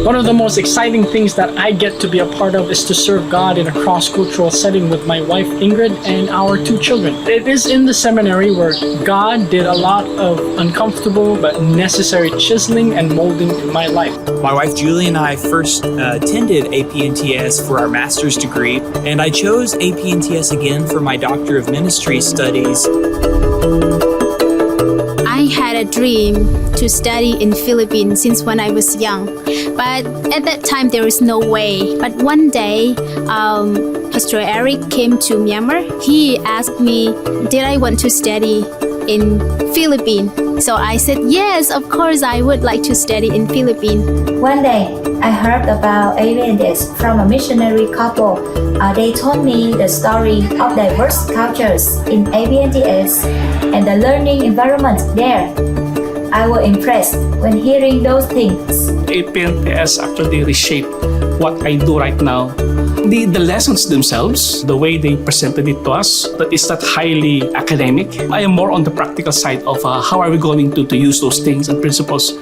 One of the most exciting things that I get to be a part of is to serve God in a cross-cultural setting with my wife Ingrid and our 2 children. It is in the seminary where God did a lot of uncomfortable but necessary chiseling and molding in my life. My wife Julie and I first attended Apnts for our master's degree, and I chose Apnts again for my Doctor of Ministry studies. I had a dream to study in Philippines since when I was young, but at that time there was no way. But one day, Pastor Eric came to Myanmar. He asked me, did I want to study in Philippines? So I said, yes, of course I would like to study in Philippines. One day, I heard about Apnts from a missionary couple. They told me the story of diverse cultures in Apnts and the learning environment there. I was impressed when hearing those things. Apnts actually reshaped what I do right now. The lessons themselves, the way they presented it to us, that is not highly academic. I am more on the practical side of how are we going to use those things and principles.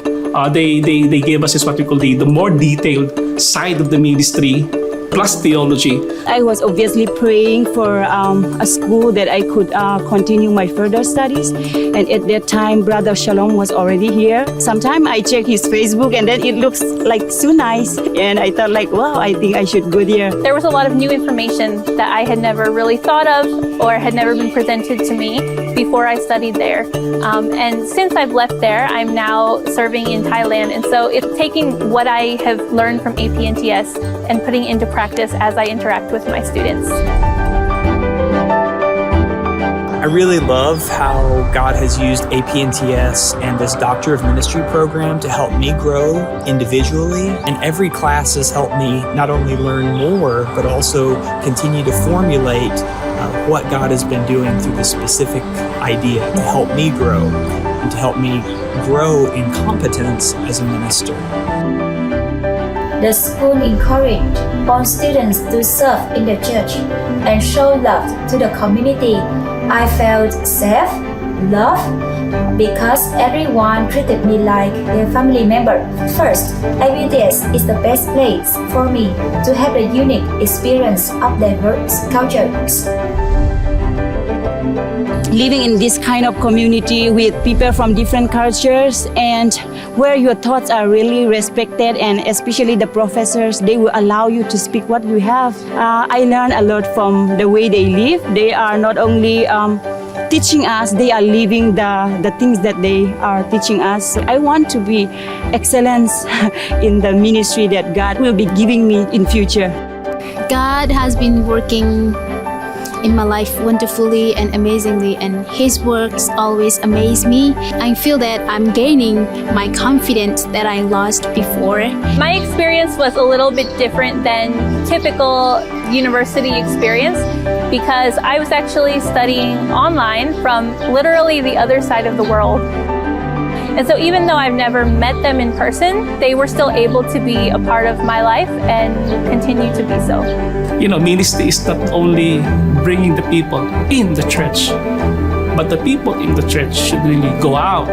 They gave us what we call the more detailed side of the ministry, plus theology. I was obviously praying for a school that I could continue my further studies. And at that time, Brother Shalom was already here. Sometime I check his Facebook and then it looks like so nice. And I thought like, wow, I think I should go there. There was a lot of new information that I had never really thought of or had never been presented to me before I studied there. And since I've left there, I'm now serving in Thailand. And so it's taking what I have learned from Apnts and putting it into practice as I interact with my students. I really love how God has used Apnts and this Doctor of Ministry program to help me grow individually. And every class has helped me not only learn more, but also continue to formulate what God has been doing through this specific idea to help me grow and to help me grow in competence as a minister. The school encouraged all students to serve in the church and show love to the community. I felt safe, loved, because everyone treated me like their family member. First, Apnts is the best place for me to have a unique experience of diverse cultures. Living in this kind of community with people from different cultures and where your thoughts are really respected, and especially the professors, they will allow you to speak what you have. I learned a lot from the way they live. They are not only teaching us, they are living the things that they are teaching us. I want to be excellence in the ministry that God will be giving me in future. God has been working in my life wonderfully and amazingly, and His works always amaze me. I feel that I'm gaining my confidence that I lost before. My experience was a little bit different than typical university experience because I was actually studying online from literally the other side of the world. And so even though I've never met them in person, they were still able to be a part of my life and continue to be so. You know, ministry is not only bringing the people in the church, but the people in the church should really go out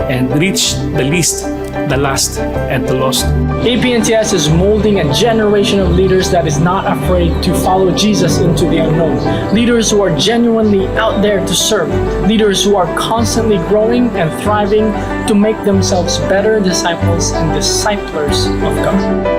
and reach the least, the last, and the lost. Apnts is molding a generation of leaders that is not afraid to follow Jesus into the unknown. Leaders who are genuinely out there to serve. Leaders who are constantly growing and thriving to make themselves better disciples and disciplers of God.